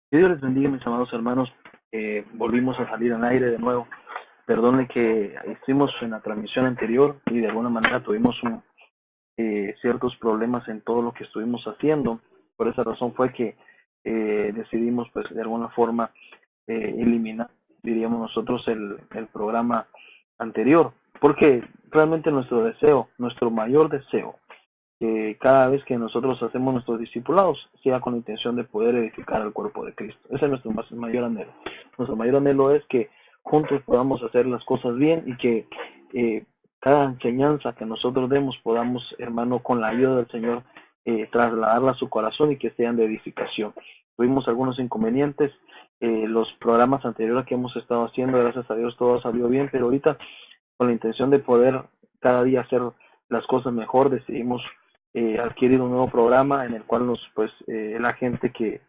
Que Dios les bendiga, mis amados hermanos. Volvimos a salir al aire de nuevo. Perdone que estuvimos en la transmisión anterior y de alguna manera tuvimos ciertos problemas en todo lo que estuvimos haciendo. Por esa razón fue que decidimos, pues, de alguna forma eliminar, diríamos nosotros, el programa anterior. Porque realmente nuestro deseo, nuestro mayor deseo, que cada vez que nosotros hacemos nuestros discipulados sea con la intención de poder edificar al cuerpo de Cristo. Ese es nuestro mayor anhelo. Nuestro mayor anhelo es que juntos podamos hacer las cosas bien y que eh, cada enseñanza que nosotros demos podamos, hermano, con la ayuda del Señor, trasladarla a su corazón y que sean de edificación. Tuvimos algunos inconvenientes, los programas anteriores que hemos estado haciendo, gracias a Dios todo salió bien, pero ahorita con la intención de poder cada día hacer las cosas mejor, decidimos adquirir un nuevo programa en el cual la gente que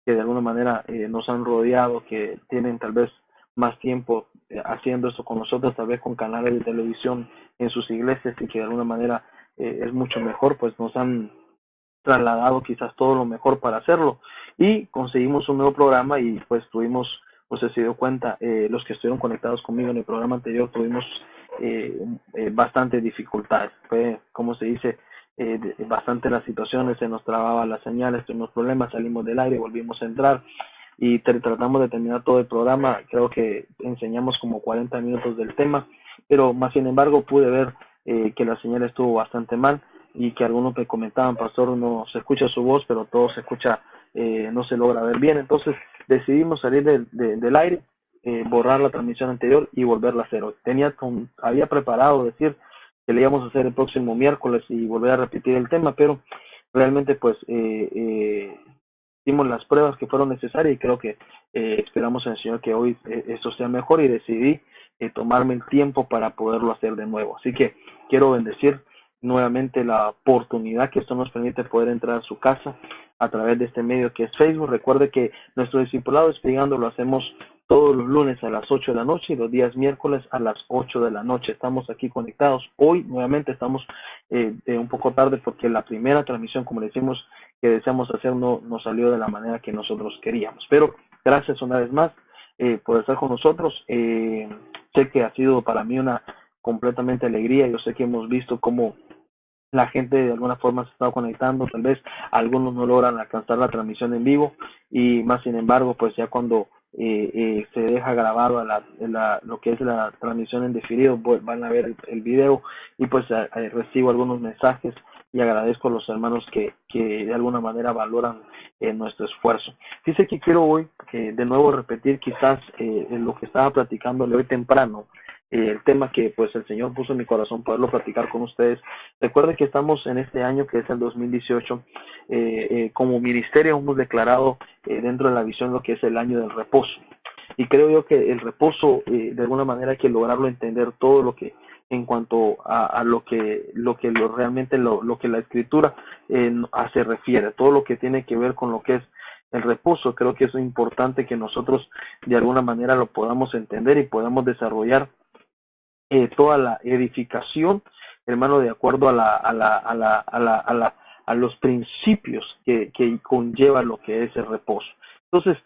de alguna manera nos han rodeado, que tienen tal vez más tiempo haciendo eso con nosotros, tal vez con canales de televisión en sus iglesias y que de alguna manera es mucho mejor, pues nos han trasladado quizás todo lo mejor para hacerlo y conseguimos un nuevo programa y pues tuvimos, pues se dio cuenta, los que estuvieron conectados conmigo en el programa anterior tuvimos bastantes dificultades, fue como se dice, bastante las situaciones, se nos trababa las señales, tuvimos problemas, salimos del aire, volvimos a entrar y tratamos de terminar todo el programa, creo que enseñamos como 40 minutos del tema, pero más sin embargo pude ver que la señal estuvo bastante mal y que algunos me comentaban, pastor, no se escucha su voz, pero todo se escucha, no se logra ver bien. Entonces decidimos salir del aire, borrar la transmisión anterior y volverla a hacer hoy. Había preparado decir que le íbamos a hacer el próximo miércoles y volver a repetir el tema, pero realmente pues hicimos las pruebas que fueron necesarias y creo que esperamos en el Señor que hoy esto sea mejor y decidí tomarme el tiempo para poderlo hacer de nuevo. Así que quiero bendecir nuevamente la oportunidad que esto nos permite poder entrar a su casa a través de este medio que es Facebook. Recuerde que nuestro discipulado Despegando lo hacemos todos los lunes a las 8 de la noche y los días miércoles a las 8 de la noche. Estamos aquí conectados. Hoy nuevamente estamos un poco tarde porque la primera transmisión, como le decimos, que deseamos hacer no salió de la manera que nosotros queríamos. Pero gracias una vez más por estar con nosotros. Sé que ha sido para mí una completamente alegría. Yo sé que hemos visto cómo la gente de alguna forma se está conectando, tal vez algunos no logran alcanzar la transmisión en vivo y más sin embargo, pues ya cuando se deja grabado lo que es la transmisión en diferido, van a ver el video y pues recibo algunos mensajes y agradezco a los hermanos que de alguna manera valoran nuestro esfuerzo. Dice que quiero hoy de nuevo repetir quizás lo que estaba platicándole hoy temprano, el tema que pues el Señor puso en mi corazón poderlo platicar con ustedes. Recuerden que estamos en este año que es el 2018, como ministerio hemos declarado dentro de la visión lo que es el año del reposo. Y creo yo que el reposo, de alguna manera hay que lograrlo entender todo lo que en cuanto a realmente lo que la escritura se refiere, todo lo que tiene que ver con lo que es el reposo. Creo que es importante que nosotros de alguna manera lo podamos entender y podamos desarrollar toda la edificación, hermano, de acuerdo a los principios que conlleva lo que es el reposo. Entonces,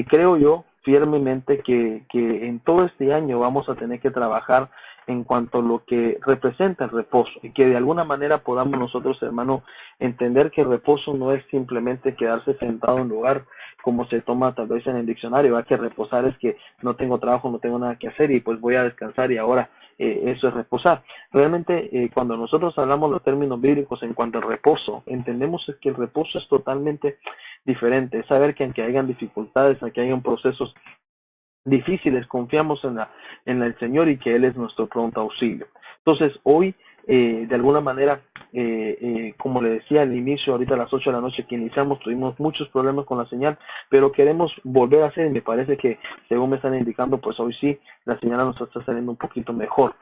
creo yo firmemente que en todo este año vamos a tener que trabajar en cuanto a lo que representa el reposo y que de alguna manera podamos nosotros, hermano, entender que el reposo no es simplemente quedarse sentado en un lugar como se toma tal vez en el diccionario, que reposar es que no tengo trabajo, no tengo nada que hacer y pues voy a descansar y ahora eso es reposar. Realmente cuando nosotros hablamos los términos bíblicos en cuanto al reposo, entendemos que el reposo es totalmente diferente, es saber que aunque hayan dificultades, aunque hayan procesos difíciles, confiamos en el Señor y que Él es nuestro pronto auxilio. Entonces, hoy, de alguna manera, como le decía al inicio, ahorita a las 8 de la noche que iniciamos, tuvimos muchos problemas con la señal, pero queremos volver a hacer, y me parece que, según me están indicando, pues hoy sí, la señal nos está saliendo un poquito mejor.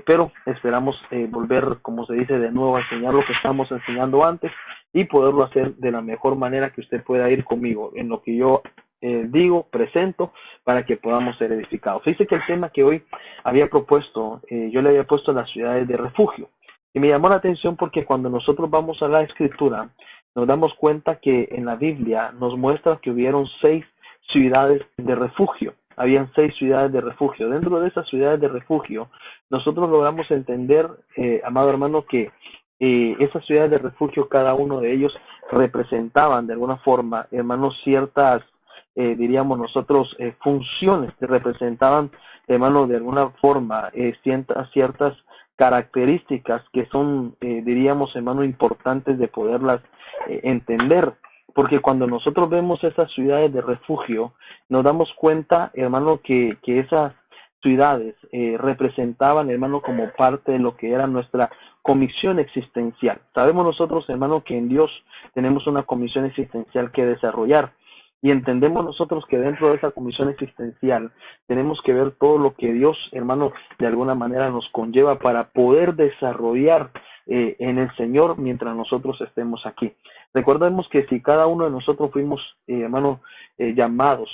Pero esperamos volver, como se dice, de nuevo a enseñar lo que estamos enseñando antes y poderlo hacer de la mejor manera que usted pueda ir conmigo, en lo que yo presento para que podamos ser edificados. Dice que el tema que hoy había propuesto, yo le había puesto las ciudades de refugio. Y me llamó la atención porque cuando nosotros vamos a la escritura, nos damos cuenta que en la Biblia nos muestra que hubieron 6 ciudades de refugio. Habían 6 ciudades de refugio. Dentro de esas ciudades de refugio, nosotros logramos entender, amado hermano, que esas ciudades de refugio, cada uno de ellos representaban de alguna forma, hermanos, ciertas, diríamos nosotros, funciones que representaban, hermanos, de alguna forma, ciertas características que son, diríamos, hermano, importantes de poderlas entender. Porque cuando nosotros vemos esas ciudades de refugio, nos damos cuenta, hermano, que esas ciudades representaban, hermano, como parte de lo que era nuestra comisión existencial. Sabemos nosotros, hermano, que en Dios tenemos una comisión existencial que desarrollar. Y entendemos nosotros que dentro de esa comisión existencial tenemos que ver todo lo que Dios, hermano, de alguna manera nos conlleva para poder desarrollar en el Señor mientras nosotros estemos aquí. Recordemos que si cada uno de nosotros fuimos, hermano, llamados,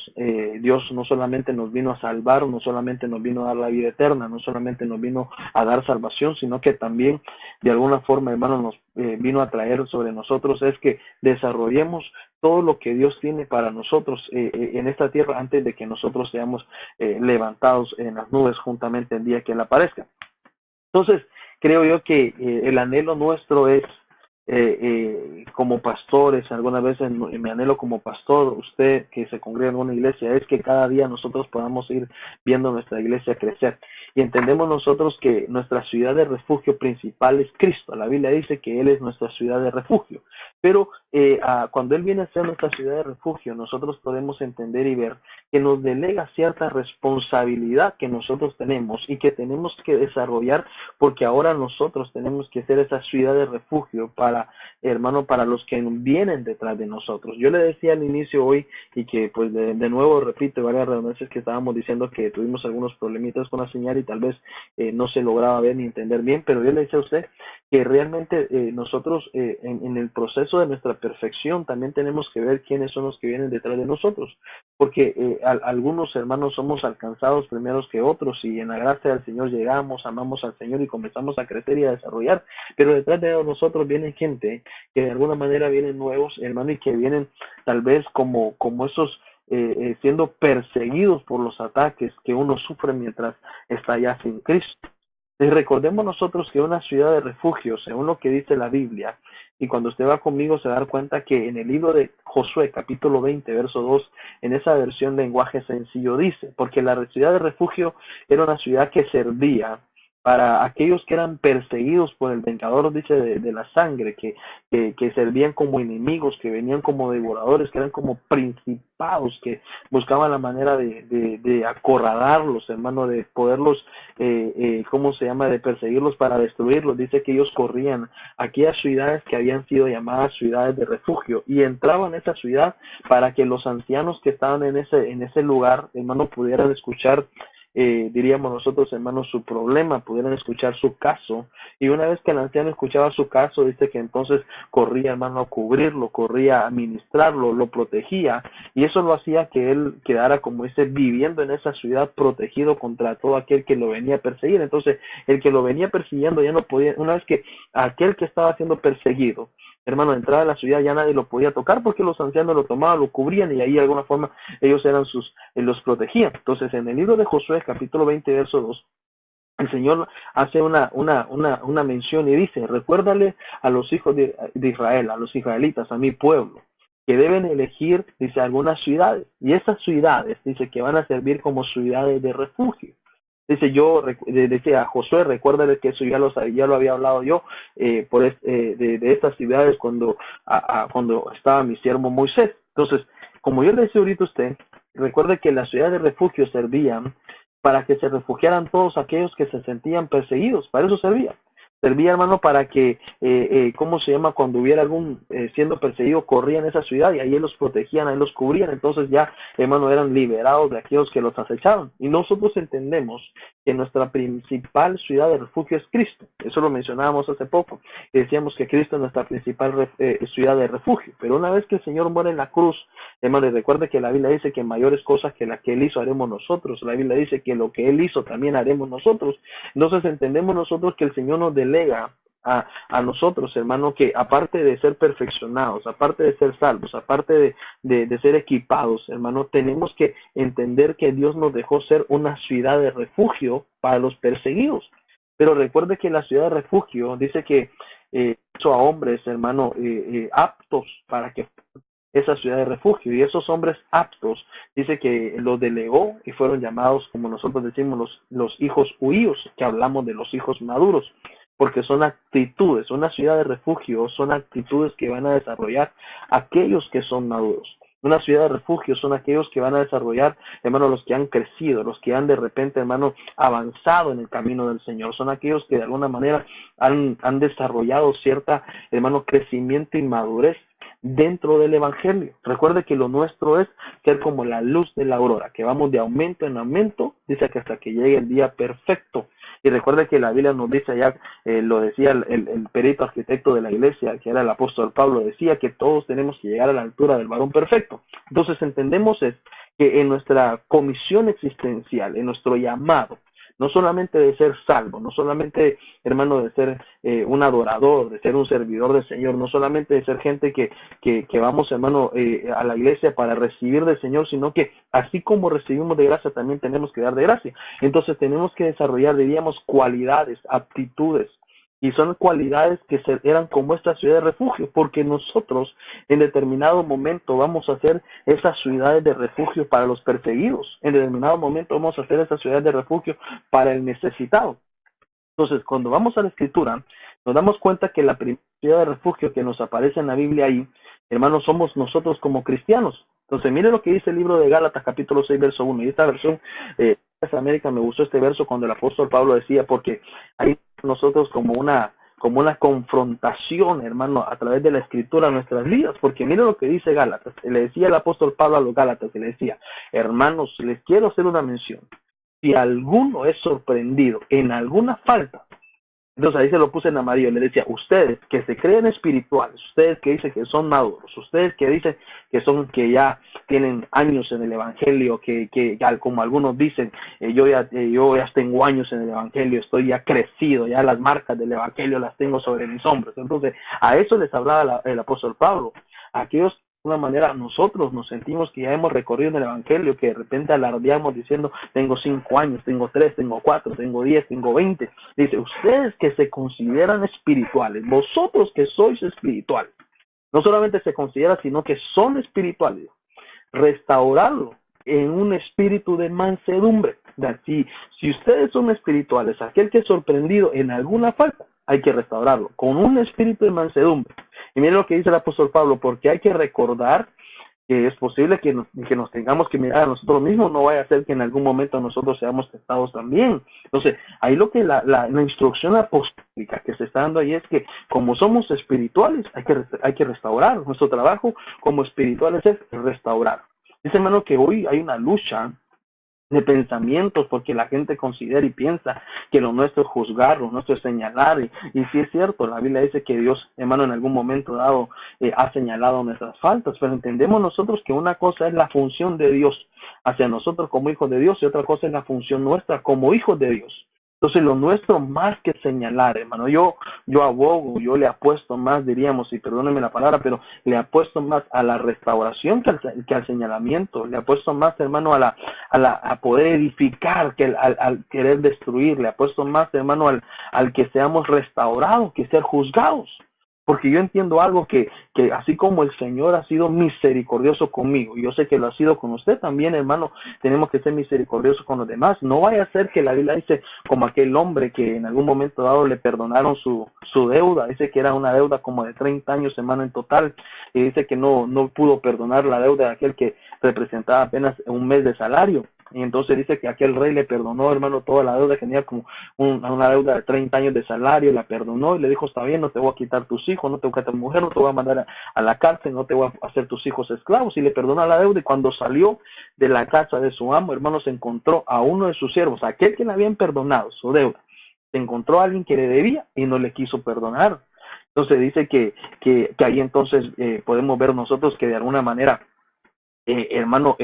Dios no solamente nos vino a salvar, no solamente nos vino a dar la vida eterna, no solamente nos vino a dar salvación, sino que también de alguna forma, hermano, nos vino a traer sobre nosotros es que desarrollemos todo lo que Dios tiene para nosotros en esta tierra antes de que nosotros seamos levantados en las nubes juntamente el día que Él aparezca. Entonces, creo yo que el anhelo nuestro es, como pastores, algunas veces mi anhelo como pastor, usted que se congrega en una iglesia, es que cada día nosotros podamos ir viendo nuestra iglesia crecer. Y entendemos nosotros que nuestra ciudad de refugio principal es Cristo. La Biblia dice que Él es nuestra ciudad de refugio. Pero cuando Él viene a ser nuestra ciudad de refugio, nosotros podemos entender y ver que nos delega cierta responsabilidad que nosotros tenemos y que tenemos que desarrollar, porque ahora nosotros tenemos que ser esa ciudad de refugio para, hermano, para los que vienen detrás de nosotros. Yo le decía al inicio hoy, y que pues de nuevo repito varias redundancias, que estábamos diciendo que tuvimos algunos problemitas con la señal y tal vez no se lograba ver ni entender bien, pero yo le decía a usted que realmente nosotros en el proceso de nuestra perfección también tenemos que ver quiénes son los que vienen detrás de nosotros, porque algunos hermanos somos alcanzados primeros que otros, y en la gracia del Señor llegamos, amamos al Señor y comenzamos a crecer y a desarrollar, pero detrás de nosotros viene gente que de alguna manera vienen nuevos, hermano, y que vienen tal vez como esos siendo perseguidos por los ataques que uno sufre mientras está allá sin Cristo. Y recordemos nosotros que una ciudad de refugio, según lo que dice la Biblia, y cuando usted va conmigo se va a dar cuenta que en el libro de Josué, capítulo 20, verso 2, en esa versión de lenguaje sencillo dice, porque la ciudad de refugio era una ciudad que servía para aquellos que eran perseguidos por el vengador, dice, de la sangre, que servían como enemigos, que venían como devoradores, que eran como principados, que buscaban la manera de acorralarlos, hermano, de poderlos, ¿cómo se llama?, de perseguirlos para destruirlos. Dice que ellos corrían a aquellas ciudades que habían sido llamadas ciudades de refugio y entraban a esa ciudad para que los ancianos que estaban en ese lugar, hermano, pudieran escuchar, diríamos nosotros, hermanos, su problema, pudieran escuchar su caso, y una vez que el anciano escuchaba su caso, dice que entonces corría, hermano, a cubrirlo, corría a ministrarlo, lo protegía, y eso lo hacía que él quedara, como dice, viviendo en esa ciudad protegido contra todo aquel que lo venía a perseguir. Entonces el que lo venía persiguiendo ya no podía, una vez que aquel que estaba siendo perseguido, hermano, entraba a la ciudad, ya nadie lo podía tocar porque los ancianos lo tomaban, lo cubrían, y ahí de alguna forma ellos eran los protegían. Entonces en el libro de Josué, capítulo 20, verso 2, el Señor hace una mención y dice, recuérdale a los hijos de Israel, a los israelitas, a mi pueblo, que deben elegir, dice, algunas ciudades, y esas ciudades, dice, que van a servir como ciudades de refugio. Dice, decía a Josué, recuérdale que eso ya lo había hablado yo de estas ciudades cuando estaba mi siervo Moisés. Entonces, como yo le decía ahorita a usted, recuerde que las ciudades de refugio servían para que se refugiaran todos aquellos que se sentían perseguidos. Para eso servía. Servía, hermano, para que, ¿cómo se llama? Cuando hubiera algún siendo perseguido, corrían a esa ciudad y ahí los protegían, ahí los cubrían. Entonces ya, hermano, eran liberados de aquellos que los acechaban. Y nosotros entendemos que nuestra principal ciudad de refugio es Cristo. Eso lo mencionábamos hace poco. Y decíamos que Cristo es nuestra principal ciudad de refugio. Pero una vez que el Señor muere en la cruz, hermano, y recuerde que la Biblia dice que mayores cosas que las que Él hizo haremos nosotros. La Biblia dice que lo que Él hizo también haremos nosotros. Entonces entendemos nosotros que el Señor nos delega a nosotros, hermano, que aparte de ser perfeccionados, aparte de ser salvos, aparte de ser equipados, hermano, tenemos que entender que Dios nos dejó ser una ciudad de refugio para los perseguidos. Pero recuerde que la ciudad de refugio dice que hizo a hombres, hermano, aptos para que esa ciudad de refugio, y esos hombres aptos, dice que los delegó y fueron llamados, como nosotros decimos, los hijos huíos, que hablamos de los hijos maduros, porque son actitudes, una ciudad de refugio son actitudes que van a desarrollar aquellos que son maduros. Una ciudad de refugio son aquellos que van a desarrollar, hermano, los que han crecido, los que han de repente, hermano, avanzado en el camino del Señor. Son aquellos que de alguna manera han desarrollado cierta, hermano, crecimiento y madurez dentro del Evangelio. Recuerde que lo nuestro es ser como la luz de la aurora, que vamos de aumento en aumento, dice que hasta que llegue el día perfecto. Y recuerde que la Biblia nos dice allá, lo decía el perito arquitecto de la iglesia, que era el apóstol Pablo, decía que todos tenemos que llegar a la altura del varón perfecto. Entonces entendemos es que en nuestra comisión existencial, en nuestro llamado, no solamente de ser salvo, no solamente, hermano, de ser un adorador, de ser un servidor del Señor, no solamente de ser gente que vamos, hermano, a la iglesia para recibir del Señor, sino que así como recibimos de gracia, también tenemos que dar de gracia. Entonces tenemos que desarrollar, diríamos, cualidades, aptitudes, y son cualidades que eran como esta ciudad de refugio, porque nosotros en determinado momento vamos a hacer esas ciudades de refugio para los perseguidos, en determinado momento vamos a hacer esas ciudades de refugio para el necesitado. Entonces, cuando vamos a la Escritura, nos damos cuenta que la primera ciudad de refugio que nos aparece en la Biblia ahí, hermanos, somos nosotros como cristianos. Entonces, mire lo que dice el libro de Gálatas, capítulo 6, verso 1. Y esta versión de América me gustó este verso cuando el apóstol Pablo decía, porque ahí nosotros como una confrontación, hermano, a través de la Escritura a nuestras vidas, porque mire lo que dice Gálatas. Le decía el apóstol Pablo a los Gálatas, le decía, hermanos, les quiero hacer una mención. Si alguno es sorprendido en alguna falta, entonces ahí se lo puse en amarillo, le decía, ustedes que se creen espirituales, ustedes que dicen que son maduros, ustedes que dicen que ya tienen años en el Evangelio, que como algunos dicen, yo ya tengo años en el Evangelio, estoy ya crecido, ya las marcas del Evangelio las tengo sobre mis hombros. Entonces a eso les hablaba el apóstol Pablo, aquellos de una manera nosotros nos sentimos que ya hemos recorrido en el Evangelio, que de repente alardeamos diciendo, tengo 5 años, tengo 3, tengo 4, tengo 10, tengo 20. Dice, ustedes que se consideran espirituales, vosotros que sois espirituales, no solamente se considera, sino que son espirituales, restaurarlo en un espíritu de mansedumbre. Si ustedes son espirituales, aquel que es sorprendido en alguna falta, hay que restaurarlo con un espíritu de mansedumbre. Y miren lo que dice el apóstol Pablo, porque hay que recordar que es posible que nos tengamos que mirar a nosotros mismos, no vaya a ser que en algún momento nosotros seamos tentados también. Entonces, ahí lo que la instrucción apostólica que se está dando ahí es que como somos espirituales, hay que restaurar. Nuestro trabajo como espirituales es restaurar. Dice, hermano, que hoy hay una lucha de pensamientos, porque la gente considera y piensa que lo nuestro es juzgar, lo nuestro es señalar, y sí es cierto, la Biblia dice que Dios, hermano, en algún momento dado ha señalado nuestras faltas, pero entendemos nosotros que una cosa es la función de Dios hacia nosotros como hijos de Dios, y otra cosa es la función nuestra como hijos de Dios. Entonces lo nuestro más que señalar, hermano, yo abogo, yo le apuesto más, diríamos, y perdónenme la palabra, pero le apuesto más a la restauración que al señalamiento, le apuesto más, hermano, a poder edificar que al querer destruir, le apuesto más, hermano, al que seamos restaurados, que ser juzgados. Porque yo entiendo algo que así como el Señor ha sido misericordioso conmigo, y yo sé que lo ha sido con usted también, hermano, tenemos que ser misericordiosos con los demás. No vaya a ser que la Biblia dice, como aquel hombre que en algún momento dado le perdonaron su deuda, dice que era una deuda como de 30 años, hermano, en total, y dice que no pudo perdonar la deuda de aquel que representaba apenas un mes de salario. Y entonces dice que aquel rey le perdonó, hermano, toda la deuda, que tenía como una deuda de 30 años de salario, la perdonó y le dijo, está bien, no te voy a quitar tus hijos, no te voy a quitar tu mujer, no te voy a mandar a la cárcel, no te voy a hacer tus hijos esclavos, y le perdonó la deuda. Y cuando salió de la casa de su amo, hermano, se encontró a uno de sus siervos, aquel que le habían perdonado su deuda, se encontró a alguien que le debía y no le quiso perdonar. Entonces dice que ahí entonces podemos ver nosotros que de alguna manera hermano,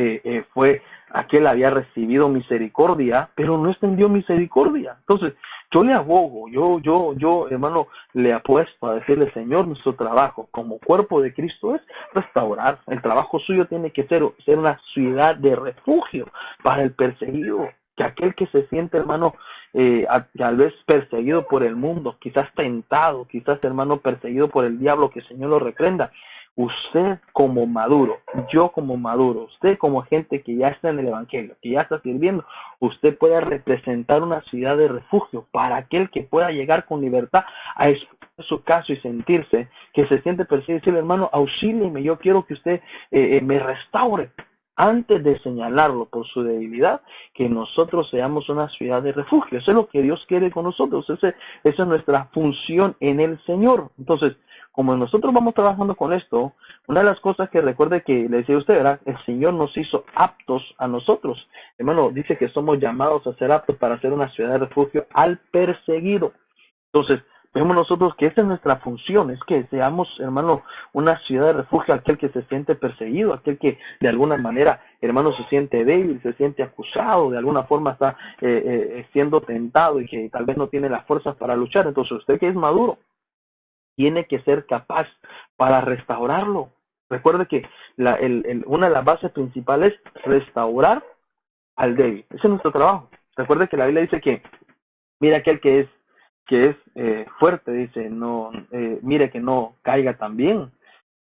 fue aquel había recibido misericordia, pero no extendió misericordia. Entonces, Yo le abogo, hermano, le apuesto a decirle, Señor, nuestro trabajo como cuerpo de Cristo es restaurar. El trabajo suyo tiene que ser una ciudad de refugio para el perseguido, que aquel que se siente, hermano, tal vez perseguido por el mundo, quizás tentado, quizás, hermano, perseguido por el diablo, que el Señor lo reprenda. Usted como maduro, yo como maduro, usted como gente que ya está en el Evangelio, que ya está sirviendo, usted puede representar una ciudad de refugio para aquel que pueda llegar con libertad a exponer su caso y sentirse que se siente perseguido y decirle, hermano, auxílieme, yo quiero que usted me restaure. Antes de señalarlo por su debilidad, que nosotros seamos una ciudad de refugio. Eso es lo que Dios quiere con nosotros. Esa es nuestra función en el Señor. Entonces, como nosotros vamos trabajando con esto, una de las cosas que recuerde que le decía a usted, ¿verdad? El Señor nos hizo aptos a nosotros. Hermano, dice que somos llamados a ser aptos para ser una ciudad de refugio al perseguido. Entonces, vemos nosotros que esa es nuestra función, es que seamos, hermano, una ciudad de refugio a aquel que se siente perseguido, aquel que de alguna manera, hermano, se siente débil, se siente acusado, de alguna forma está siendo tentado y que tal vez no tiene las fuerzas para luchar. Entonces, usted que es maduro, tiene que ser capaz para restaurarlo. Recuerde que una de las bases principales es restaurar al débil. Ese es nuestro trabajo. Recuerde que la Biblia dice que mira aquel que es fuerte, dice, no, mire que no caiga también.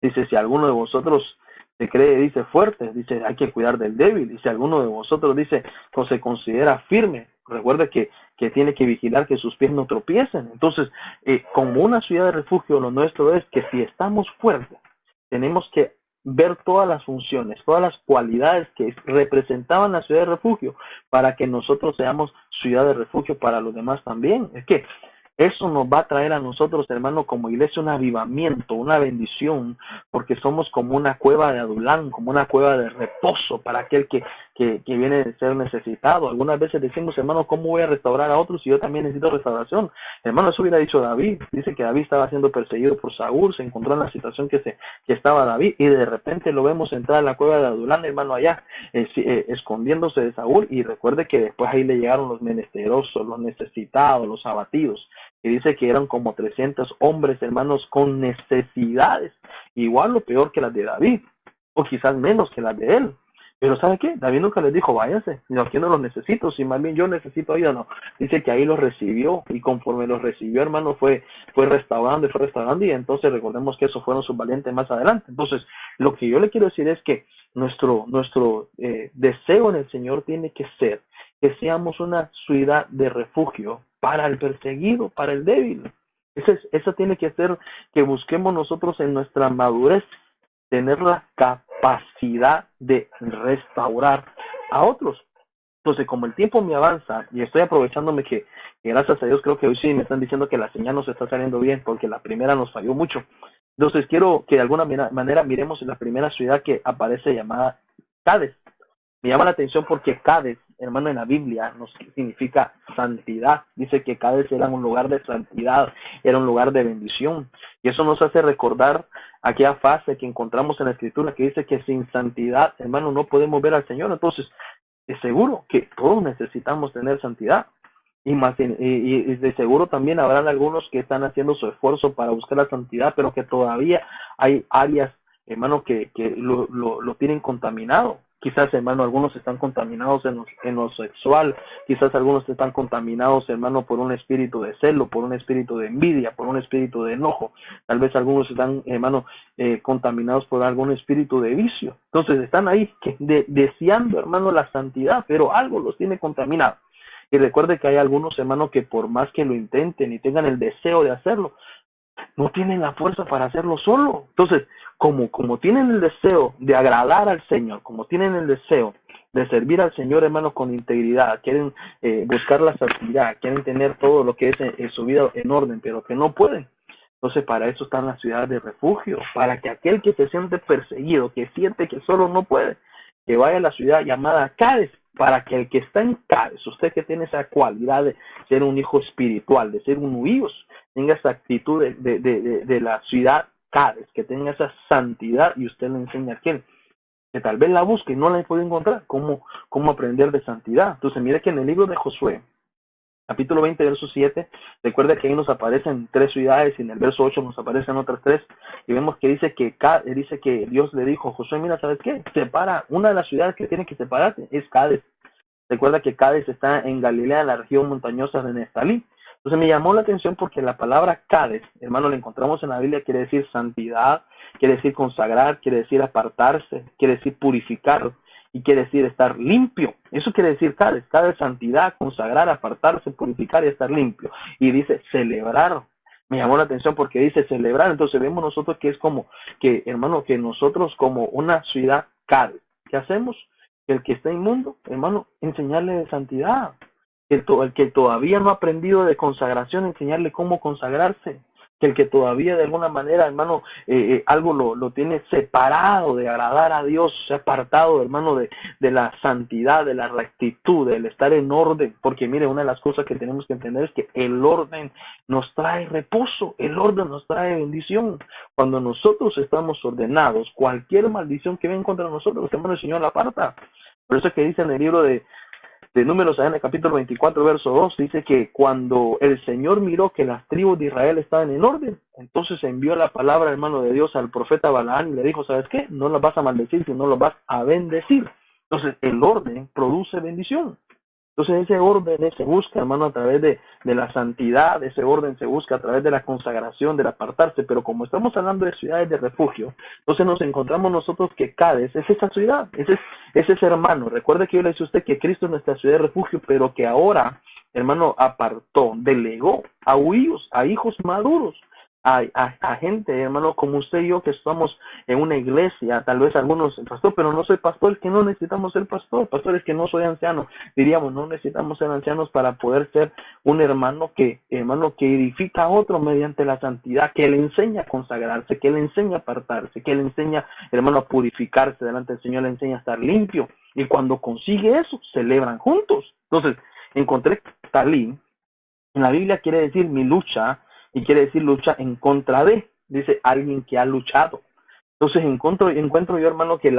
Dice, si alguno de vosotros se cree, dice, fuerte, dice, hay que cuidar del débil. Y si alguno de vosotros dice, o se considera firme, recuerde que tiene que vigilar que sus pies no tropiecen. Entonces, como una ciudad de refugio, lo nuestro es que si estamos fuertes, tenemos que ver todas las funciones, todas las cualidades que representaban la ciudad de refugio para que nosotros seamos ciudad de refugio para los demás también. Es que eso nos va a traer a nosotros, hermano, como iglesia un avivamiento, una bendición, porque somos como una cueva de Adulán, como una cueva de reposo para aquel que viene de ser necesitado. Algunas veces decimos, hermano, ¿cómo voy a restaurar a otros si yo también necesito restauración? Hermano, eso hubiera dicho David. Dice que David estaba siendo perseguido por Saúl, se encontró en la situación que estaba David y de repente lo vemos entrar a la cueva de Adulán, hermano, allá, escondiéndose de Saúl, y recuerde que después ahí le llegaron los menesterosos, los necesitados, los abatidos, que dice que eran como 300 hombres, hermanos, con necesidades, igual o peor que las de David, o quizás menos que las de él. Pero ¿sabe qué? David nunca les dijo, váyanse, no, aquí no los necesito, si más bien yo necesito ayuda, no. Dice que ahí los recibió, y conforme los recibió, hermano, fue restaurando, y entonces recordemos que esos fueron sus valientes más adelante. Entonces, lo que yo le quiero decir es que nuestro deseo en el Señor tiene que ser que seamos una ciudad de refugio para el perseguido, para el débil. Eso tiene que ser que busquemos nosotros en nuestra madurez tener la capacidad de restaurar a otros. Entonces, como el tiempo me avanza y estoy aprovechándome que gracias a Dios creo que hoy sí me están diciendo que la señal nos está saliendo bien porque la primera nos falló mucho. Entonces, quiero que de alguna manera miremos en la primera ciudad que aparece llamada Cades. Me llama la atención porque Cades, hermano, en la Biblia nos significa santidad. Dice que Cades era un lugar de santidad, era un lugar de bendición. Y eso nos hace recordar aquella frase que encontramos en la Escritura que dice que sin santidad, hermano, no podemos ver al Señor. Entonces, es seguro que todos necesitamos tener santidad. Y de seguro también habrán algunos que están haciendo su esfuerzo para buscar la santidad, pero que todavía hay áreas, hermano, que lo tienen contaminado. Quizás, hermano, algunos están contaminados en lo sexual, quizás algunos están contaminados, hermano, por un espíritu de celo, por un espíritu de envidia, por un espíritu de enojo. Tal vez algunos están, hermano, contaminados por algún espíritu de vicio. Entonces están ahí deseando, hermano, la santidad, pero algo los tiene contaminados. Y recuerde que hay algunos, hermanos, que por más que lo intenten y tengan el deseo de hacerlo, no tienen la fuerza para hacerlo solo. Entonces, como tienen el deseo de agradar al Señor, como tienen el deseo de servir al Señor, hermanos, con integridad, quieren buscar la santidad, quieren tener todo lo que es su vida en orden, pero que no pueden. Entonces, para eso están las ciudades de refugio, para que aquel que se siente perseguido, que siente que solo no puede, que vaya a la ciudad llamada Cades, para que el que está en Cades, usted que tiene esa cualidad de ser un hijo espiritual, de ser un huíos, tenga esa actitud de la ciudad Cades, que tenga esa santidad y usted le enseña a aquel que tal vez la busque y no la puede encontrar, cómo aprender de santidad. Entonces, mire que en el libro de Josué, capítulo 20, verso 7, recuerda que ahí nos aparecen 3 ciudades y en el verso 8 nos aparecen otras 3 y vemos que dice que Dios le dijo a Josué, mira, ¿sabes qué? Separa, una de las ciudades que tiene que separarse es Cades. Recuerda que Cades está en Galilea, en la región montañosa de Neftalí. Entonces me llamó la atención porque la palabra Cades, hermano, la encontramos en la Biblia, quiere decir santidad, quiere decir consagrar, quiere decir apartarse, quiere decir purificar y quiere decir estar limpio. Eso quiere decir Cades, Cades santidad, consagrar, apartarse, purificar y estar limpio. Y dice celebrar. Me llamó la atención porque dice celebrar. Entonces vemos nosotros que es como que, hermano, que nosotros como una ciudad Cades, ¿qué hacemos? El que está inmundo, hermano, enseñarle de santidad. El que todavía no ha aprendido de consagración, enseñarle cómo consagrarse. Que el que todavía de alguna manera, hermano, algo lo tiene separado de agradar a Dios, se ha apartado, hermano, de la santidad, de la rectitud, del estar en orden. Porque mire, una de las cosas que tenemos que entender es que el orden nos trae reposo, el orden nos trae bendición. Cuando nosotros estamos ordenados, cualquier maldición que venga contra nosotros, hermano, el Señor la aparta. Por eso es que dice en el libro de Números, en el capítulo 24, verso 2, dice que cuando el Señor miró que las tribus de Israel estaban en orden, entonces envió la palabra, hermano, de Dios al profeta Balaam y le dijo, ¿sabes qué? No los vas a maldecir, sino los vas a bendecir. Entonces, el orden produce bendición. Entonces ese orden se busca, hermano, a través de la santidad, ese orden se busca a través de la consagración, del apartarse, pero como estamos hablando de ciudades de refugio, entonces nos encontramos nosotros que Cades es esa ciudad, ese es ese hermano. Recuerde que yo le decía a usted que Cristo es nuestra ciudad de refugio, pero que ahora, hermano, apartó, delegó a hijos maduros, a gente, hermano, como usted y yo que estamos en una iglesia, tal vez algunos, pastor, pero no soy pastor, que no necesitamos ser pastores que no soy anciano, diríamos, no necesitamos ser ancianos para poder ser un hermano que edifica a otro mediante la santidad, que le enseña a consagrarse, que le enseña a apartarse, que le enseña, hermano, a purificarse delante del Señor, le enseña a estar limpio, y cuando consigue eso, celebran juntos. Entonces, encontré talí, en la Biblia quiere decir mi lucha, y quiere decir lucha en contra de, dice alguien que ha luchado. Entonces encuentro yo, hermano, que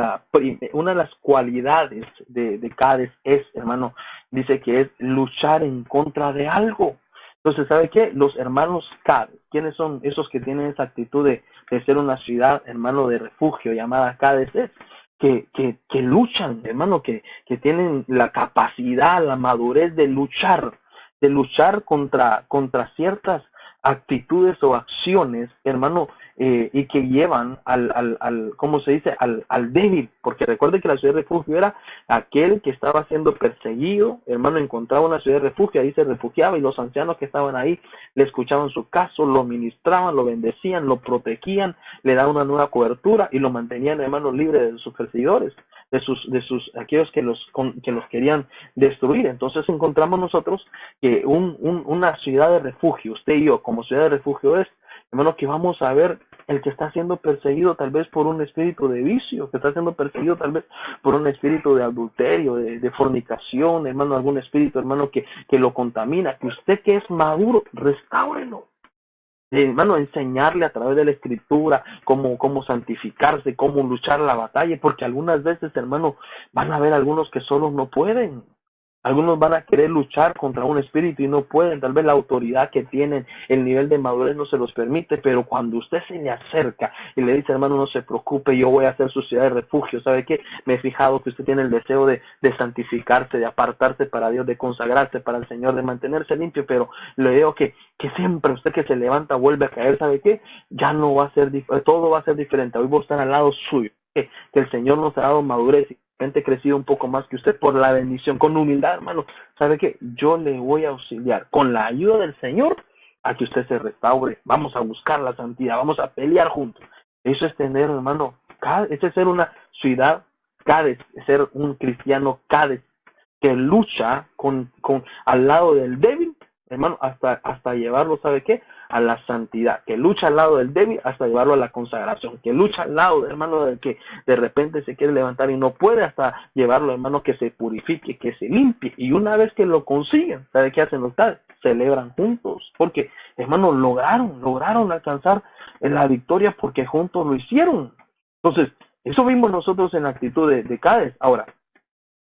una de las cualidades de Cades es, hermano, dice que es luchar en contra de algo. Entonces, ¿sabe qué? Los hermanos Cades, ¿quiénes son esos que tienen esa actitud de ser una ciudad, hermano, de refugio llamada Cades? Es que luchan, hermano, que tienen la capacidad, la madurez de luchar contra ciertas actitudes o acciones, hermano, y que llevan ¿cómo se dice? Al débil, porque recuerde que la ciudad de refugio era aquel que estaba siendo perseguido, hermano, encontraba una ciudad de refugio, ahí se refugiaba y los ancianos que estaban ahí le escuchaban su caso, lo ministraban, lo bendecían, lo protegían, le daban una nueva cobertura y lo mantenían, hermano, libre de sus perseguidores, aquellos que los querían destruir. Entonces encontramos nosotros que una ciudad de refugio, usted y yo como ciudad de refugio es, hermano, que vamos a ver el que está siendo perseguido tal vez por un espíritu de vicio, que está siendo perseguido tal vez por un espíritu de adulterio, de fornicación, hermano, algún espíritu, hermano, que lo contamina, que usted que es maduro, restáurelo. Hermano, enseñarle a través de la escritura cómo santificarse, cómo luchar la batalla, porque algunas veces, hermano, van a haber algunos que solo no pueden. Algunos van a querer luchar contra un espíritu y no pueden, tal vez la autoridad que tienen, el nivel de madurez no se los permite, pero cuando usted se le acerca y le dice, hermano, no se preocupe, yo voy a hacer su ciudad de refugio, ¿sabe qué? Me he fijado que usted tiene el deseo de santificarse, de apartarse para Dios, de consagrarse para el Señor, de mantenerse limpio, pero le digo que siempre usted que se levanta vuelve a caer, ¿sabe qué? Ya no va a ser, todo va a ser diferente, hoy voy a estar al lado suyo, que el Señor nos ha dado madurez, crecido un poco más que usted por la bendición, con humildad, hermano. ¿Sabe qué? Yo le voy a auxiliar con la ayuda del Señor a que usted se restaure. Vamos a buscar la santidad, vamos a pelear juntos. Eso es tener, hermano, eso es ser una ciudad Cades, ser un cristiano Cades que lucha al lado del débil, hermano, hasta llevarlo, ¿sabe qué? A la santidad, que lucha al lado del débil hasta llevarlo a la consagración, que lucha al lado, hermano, del que de repente se quiere levantar y no puede, hasta llevarlo, hermano, que se purifique, que se limpie, y una vez que lo consiguen, ¿sabe qué hacen los tales? Celebran juntos, porque, hermano, lograron alcanzar la victoria porque juntos lo hicieron. Entonces, eso vimos nosotros en la actitud de Cades. Ahora,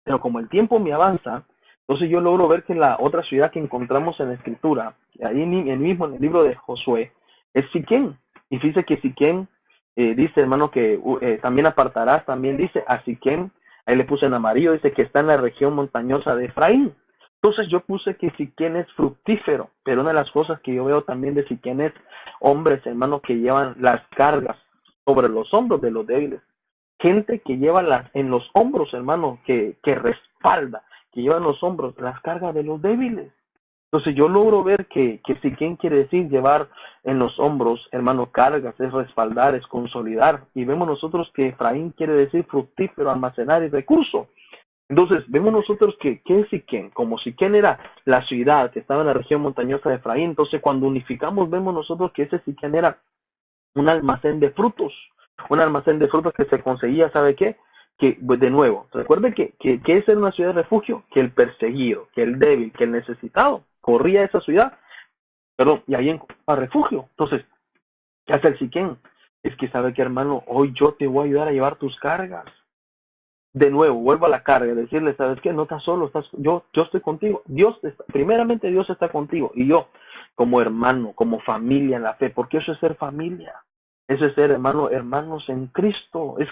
pero como el tiempo me avanza, Entonces yo logro ver que la otra ciudad que encontramos en la escritura, ahí mismo en el libro de Josué, es Siquén. Y fíjese que Siquén dice, hermano, que también apartarás, también dice a Siquén, ahí le puse en amarillo, dice que está en la región montañosa de Efraín. Entonces yo puse que Siquén es fructífero, pero una de las cosas que yo veo también de Siquén es hombres, hermano, que llevan las cargas sobre los hombros de los débiles. Gente que lleva en los hombros, hermano, que respalda, que lleva en los hombros las cargas de los débiles. Entonces yo logro ver que si quien quiere decir llevar en los hombros, hermano, cargas, es respaldar, es consolidar. Y vemos nosotros que Efraín quiere decir fructífero, almacenar y recurso. Entonces vemos nosotros que es Siquén, como Siquén era la ciudad que estaba en la región montañosa de Efraín. Entonces cuando unificamos vemos nosotros que ese Siquén era un almacén de frutos, un almacén de frutos que se conseguía, ¿sabe qué? Que, pues, de nuevo, recuerden que es una ciudad de refugio, que el perseguido, que el débil, que el necesitado corría a esa ciudad, perdón, y ahí encontraba refugio. Entonces, ¿qué hace el Siquén? Es que sabe que, hermano, hoy yo te voy a ayudar a llevar tus cargas. De nuevo, vuelvo a la carga, decirle, ¿sabes qué? No estás solo, yo estoy contigo. Primeramente Dios está contigo, y yo, como hermano, como familia en la fe, porque eso es ser familia. Eso es ser hermanos en Cristo. Es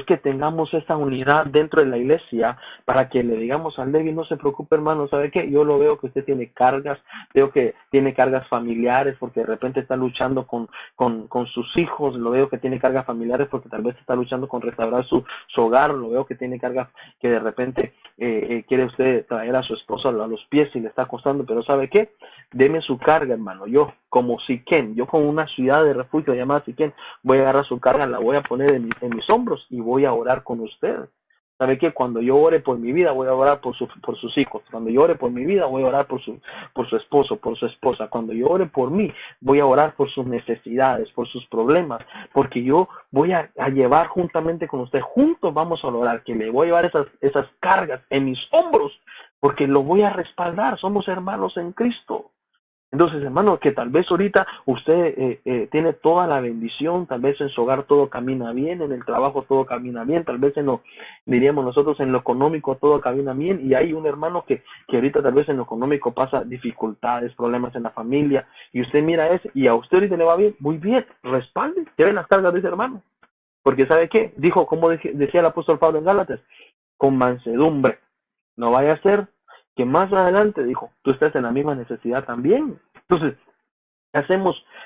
que tengamos esta unidad dentro de la iglesia para que le digamos al débil, no se preocupe, hermano, ¿sabe qué? Yo lo veo que usted tiene cargas, veo que tiene cargas familiares porque de repente está luchando con sus hijos, lo veo que tiene cargas familiares porque tal vez está luchando con restaurar su hogar, lo veo que tiene cargas que de repente quiere usted traer a su esposo a los pies y le está costando, pero ¿sabe qué? Deme su carga, hermano. Yo, como Siquén, yo como una ciudad de refugio llamada Siquén, voy a agarrar su carga, la voy a poner en mis hombros y voy a orar con usted. ¿Sabe qué? Cuando yo ore por mi vida, voy a orar por sus hijos. Cuando yo ore por mi vida, voy a orar por su esposo, por su esposa. Cuando yo ore por mí, voy a orar por sus necesidades, por sus problemas, porque yo voy a llevar juntamente con usted, juntos vamos a orar, que le voy a llevar esas cargas en mis hombros, porque lo voy a respaldar. Somos hermanos en Cristo. Entonces, hermano, que tal vez ahorita usted tiene toda la bendición, tal vez en su hogar todo camina bien, en el trabajo todo camina bien, tal vez diríamos nosotros, en lo económico todo camina bien, y hay un hermano que ahorita tal vez en lo económico pasa dificultades, problemas en la familia, y usted mira eso, y a usted ahorita le va bien, muy bien, respalde, lleve las cargas de ese hermano, porque ¿sabe qué? Dijo, como decía el apóstol Pablo en Gálatas, con mansedumbre. No vaya a ser que más adelante, dijo, tú estés en la misma necesidad también. Entonces,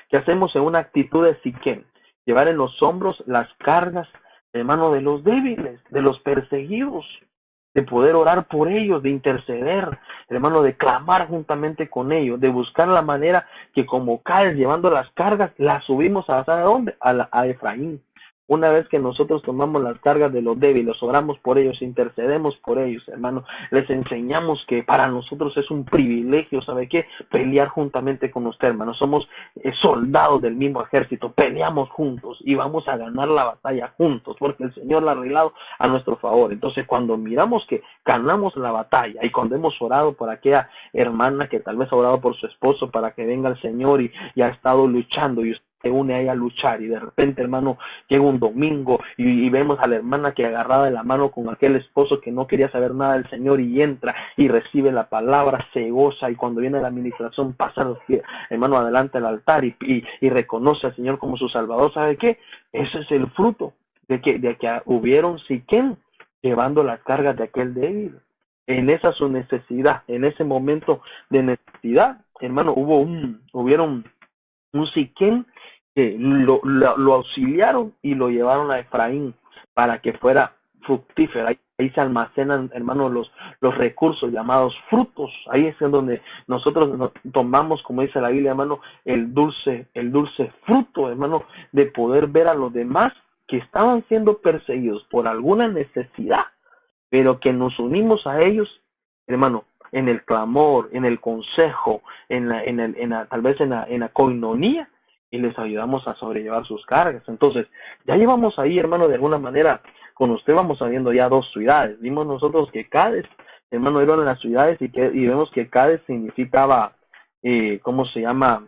¿qué hacemos en una actitud de Siquén? Llevar en los hombros las cargas, hermano, de los débiles, de los perseguidos, de poder orar por ellos, de interceder, hermano, de clamar juntamente con ellos, de buscar la manera que como caes llevando las cargas, las subimos a dónde? A Efraín. Una vez que nosotros tomamos las cargas de los débiles, oramos por ellos, intercedemos por ellos, hermano, les enseñamos que para nosotros es un privilegio, ¿sabe qué? Pelear juntamente con usted, hermano. Somos soldados del mismo ejército, peleamos juntos y vamos a ganar la batalla juntos, porque el Señor la ha arreglado a nuestro favor. Entonces, cuando miramos que ganamos la batalla y cuando hemos orado por aquella hermana que tal vez ha orado por su esposo para que venga el Señor y ha estado luchando y usted se une ahí a luchar y de repente, hermano, llega un domingo y vemos a la hermana que agarrada de la mano con aquel esposo que no quería saber nada del Señor y entra y recibe la palabra, se goza y cuando viene la administración pasa los pies, hermano, adelante al altar y reconoce al Señor como su Salvador. ¿Sabe qué? Ese es el fruto de que hubieron Siquén llevando las cargas de aquel débil. En esa su necesidad, en ese momento de necesidad, hermano, hubieron un Siquén que lo auxiliaron y lo llevaron a Efraín para que fuera fructífero. Ahí se almacenan, hermano, los recursos llamados frutos. Ahí es en donde nosotros tomamos, como dice la Biblia, hermano, el dulce fruto, hermano, de poder ver a los demás que estaban siendo perseguidos por alguna necesidad, pero que nos unimos a ellos, hermano, en el clamor, en el consejo, tal vez en la coinonía, y les ayudamos a sobrellevar sus cargas. Entonces, ya llevamos ahí, hermano, de alguna manera, con usted vamos sabiendo ya 2 ciudades. Vimos nosotros que Cades, hermano, eran las ciudades y vemos que Cades significaba, ¿cómo se llama?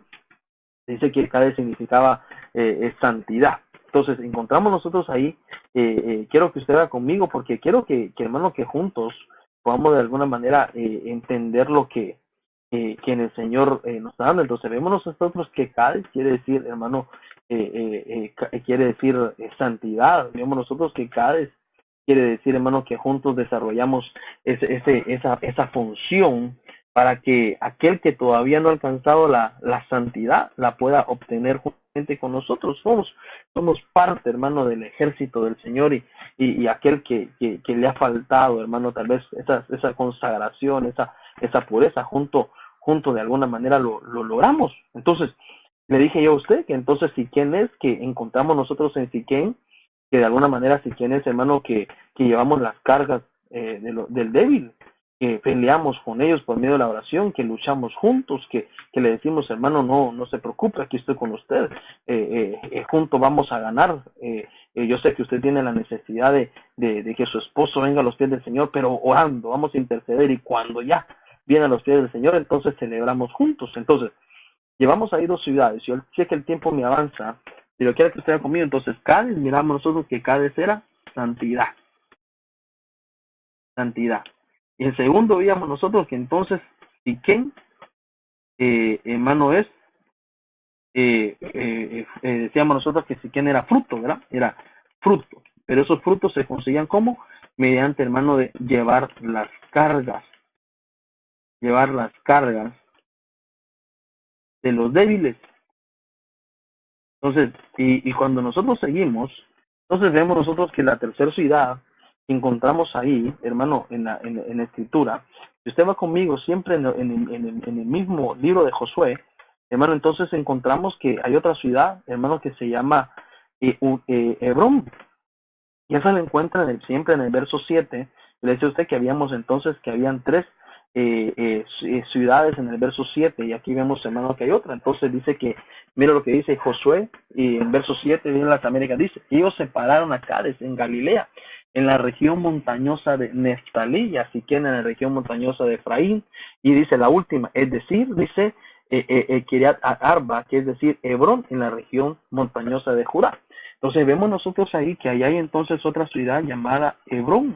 Dice que Cades significaba santidad. Entonces, encontramos nosotros ahí, quiero que usted vea conmigo, porque quiero que hermano, que juntos podamos de alguna manera entender lo que en el Señor nos está dando. Entonces vemos nosotros que Cádiz quiere decir, hermano, quiere decir santidad. Vemos nosotros que Cádiz quiere decir, hermano, que juntos desarrollamos esa función para que aquel que todavía no ha alcanzado la santidad la pueda obtener juntamente con nosotros. Somos parte, hermano, del ejército del Señor y aquel que le ha faltado, hermano, tal vez esa consagración, esa pureza, junto de alguna manera lo logramos. Entonces, le dije yo a usted que entonces Siquén es que encontramos nosotros en Siquén, que de alguna manera Siquén es, hermano, que llevamos las cargas del débil, que peleamos con ellos por medio de la oración, que luchamos juntos, que le decimos, hermano, no se preocupe, aquí estoy con usted, juntos vamos a ganar. Yo sé que usted tiene la necesidad de que su esposo venga a los pies del Señor, pero orando, vamos a interceder, y cuando ya viene a los pies del Señor, entonces celebramos juntos. Entonces, llevamos ahí 2 ciudades. Yo sé que el tiempo me avanza, pero quiero que usted haya conmigo. Entonces, Cádiz, miramos nosotros que Cádiz era santidad. Santidad. Y en segundo, veíamos nosotros que entonces Siquén, hermano, es, decíamos nosotros que Siquén era fruto, ¿verdad? Era fruto. Pero esos frutos se conseguían ¿cómo? Mediante, hermano, de llevar las cargas. Llevar las cargas de los débiles. Entonces, y cuando nosotros seguimos, entonces vemos nosotros que la tercera ciudad que encontramos ahí, hermano, en la escritura, si usted va conmigo siempre en el mismo libro de Josué, hermano, entonces encontramos que hay otra ciudad, hermano, que se llama Hebrón. Y esa la encuentra siempre en el verso 7. Le dice usted que habían 3 ciudades en el verso 7, y aquí vemos, hermano, que hay otra. Entonces dice que, mira lo que dice Josué, y en verso 7 viene las Américas, dice, ellos separaron a Cádiz en Galilea, en la región montañosa de Neftalí, y así que en la región montañosa de Efraín, y dice la última, es decir, dice Kiriat Arba, que es decir, Hebrón, en la región montañosa de Judá. Entonces vemos nosotros ahí que ahí hay entonces otra ciudad llamada Hebrón.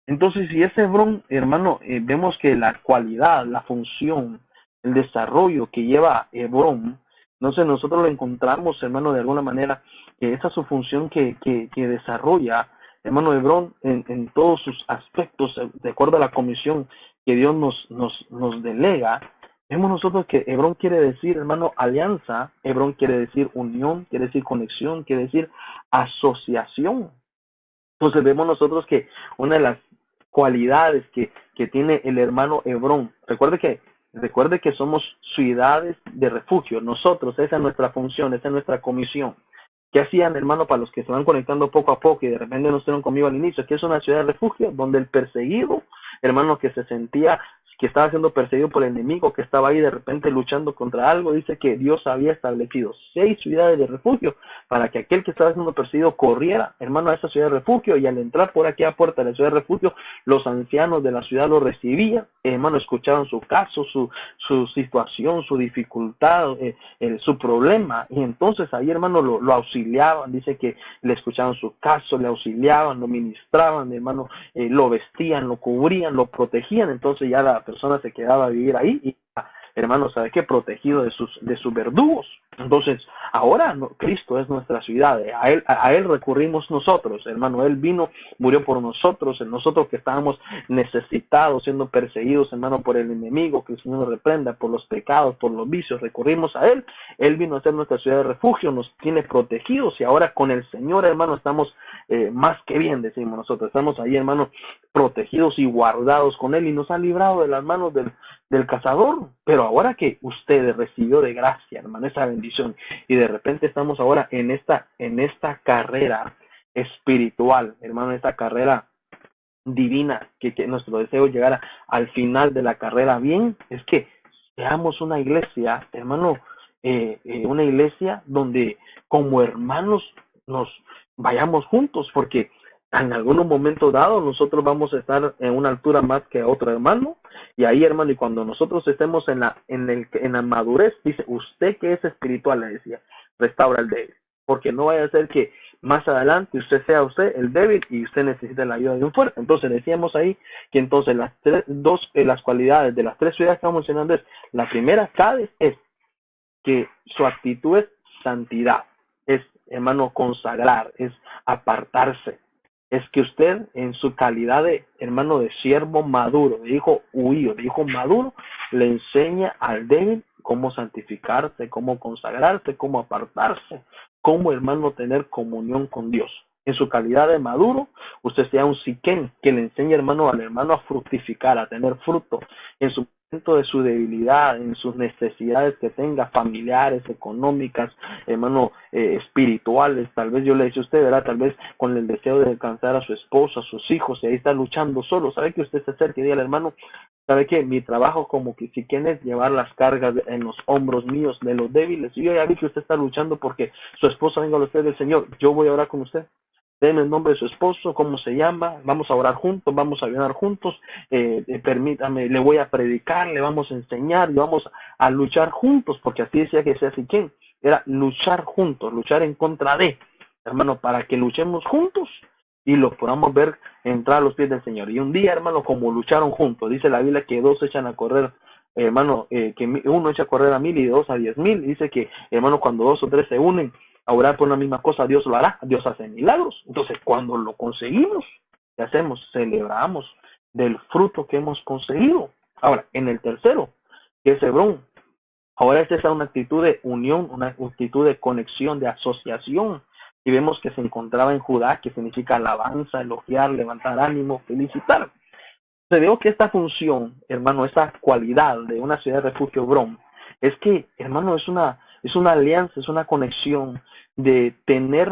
Entonces, si es Hebrón, hermano, vemos que la cualidad, la función, el desarrollo que lleva Hebrón, entonces nosotros lo encontramos, hermano, de alguna manera, que esa es su función que desarrolla, hermano, Hebrón, en todos sus aspectos, de acuerdo a la comisión que Dios nos delega. Vemos nosotros que Hebrón quiere decir, hermano, alianza. Hebrón quiere decir unión, quiere decir conexión, quiere decir asociación. Entonces vemos nosotros que una de las cualidades que tiene el hermano Hebrón, recuerde que somos ciudades de refugio. Nosotros, esa es nuestra función, esa es nuestra comisión. ¿Qué hacían, hermano, para los que se van conectando poco a poco y de repente no estuvieron conmigo al inicio? Que es una ciudad de refugio donde el perseguido, hermano, que se sentía que estaba siendo perseguido por el enemigo, que estaba ahí de repente luchando contra algo, dice que Dios había establecido 6 ciudades de refugio para que aquel que estaba siendo perseguido corriera, hermano, a esa ciudad de refugio, y al entrar por aquí a puerta de la ciudad de refugio, los ancianos de la ciudad lo recibían, hermano, escuchaban su caso, su situación, su dificultad, su problema, y entonces ahí, hermano, lo auxiliaban, dice que le escuchaban su caso, le auxiliaban, lo ministraban, hermano, lo vestían, lo cubrían, lo protegían. Entonces ya la persona se quedaba a vivir ahí y, hermano, ¿sabe qué? Protegido de sus verdugos. Entonces, ahora Cristo es nuestra ciudad, a él recurrimos nosotros, hermano. Él vino, murió por nosotros, nosotros que estábamos necesitados, siendo perseguidos, hermano, por el enemigo, que el Señor nos reprenda por los pecados, por los vicios, recurrimos a Él. Él vino a ser nuestra ciudad de refugio, nos tiene protegidos, y ahora con el Señor, hermano, estamos más que bien, decimos nosotros, estamos ahí, hermano, protegidos y guardados con Él, y nos ha librado de las manos del cazador. Pero ahora que usted recibió de gracia, hermano, esa bendición, y de repente estamos ahora en esta carrera espiritual, hermano, esta carrera divina, que nuestro deseo es llegar al final de la carrera bien, es que seamos una iglesia, hermano, una iglesia donde como hermanos nos vayamos juntos, porque en algunos momentos dados nosotros vamos a estar en una altura más que otro hermano, y ahí, hermano, y cuando nosotros estemos en la madurez, dice, usted que es espiritual, le decía, restaura el de él, porque no vaya a ser que más adelante usted sea usted el débil y usted necesita la ayuda de un fuerte. Entonces decíamos ahí que entonces las cualidades de las tres ciudades que estamos mencionando es, la primera, Cades, es que su actitud es santidad, es, hermano, consagrar, es apartarse. Es que usted, en su calidad de hermano, de siervo maduro, de hijo huido, de hijo maduro, le enseña al débil cómo santificarse, cómo consagrarse, cómo apartarse, cómo, hermano, tener comunión con Dios. En su calidad de maduro, usted sea un siquén que le enseñe, hermano, al hermano a fructificar, a tener fruto en su momento de su debilidad, en sus necesidades que tenga, familiares, económicas, hermano, espirituales. Tal vez yo le decía a usted, ¿verdad? Tal vez con el deseo de alcanzar a su esposa, a sus hijos, y ahí está luchando solo. ¿Sabe que usted se acerque y diga al hermano, sabe que mi trabajo como que si quién es llevar las cargas en los hombros míos de los débiles? Y yo ya vi que usted está luchando porque su esposa venga a usted del Señor. Yo voy a orar con usted. Deme el nombre de su esposo, cómo se llama, vamos a orar juntos, vamos a ayunar juntos, permítame, le voy a predicar, le vamos a enseñar, y vamos a luchar juntos, porque así decía que sea así quien, era luchar juntos, luchar en contra de, hermano, para que luchemos juntos y los podamos ver entrar a los pies del Señor. Y un día, hermano, como lucharon juntos, dice la Biblia que dos echan a correr, hermano, que uno echa a correr a 1000 y dos a 10,000, dice que, hermano, cuando dos o tres se unen a orar por una misma cosa, Dios lo hará, Dios hace milagros. Entonces, cuando lo conseguimos, ¿qué hacemos? Celebramos del fruto que hemos conseguido. Ahora, en el tercero, que es Hebrón, ahora es esa una actitud de unión, una actitud de conexión, de asociación. Y vemos que se encontraba en Judá, que significa alabanza, elogiar, levantar ánimo, felicitar. Entonces veo que esta función, hermano, esa cualidad de una ciudad de refugio Hebrón, es que, hermano, es una alianza, es una conexión de tener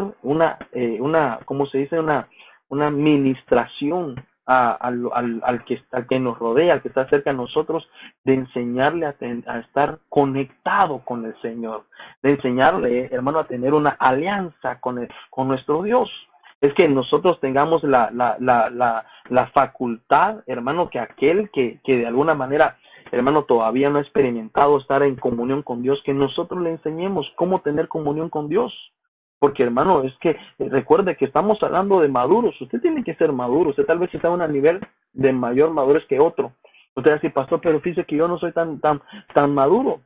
¿cómo se dice? Una ministración al que nos rodea, al que está cerca de nosotros, de enseñarle a estar conectado con el Señor, de enseñarle, hermano, a tener una alianza con nuestro Dios. Es que nosotros tengamos la facultad, hermano, que aquel que de alguna manera, hermano, todavía no ha experimentado estar en comunión con Dios, que nosotros le enseñemos cómo tener comunión con Dios. Porque, hermano, es que recuerde que estamos hablando de maduros. Usted tiene que ser maduro. Usted tal vez está a un nivel de mayor madurez que otro. Usted va a decir, pastor, pero fíjese que yo no soy tan maduro.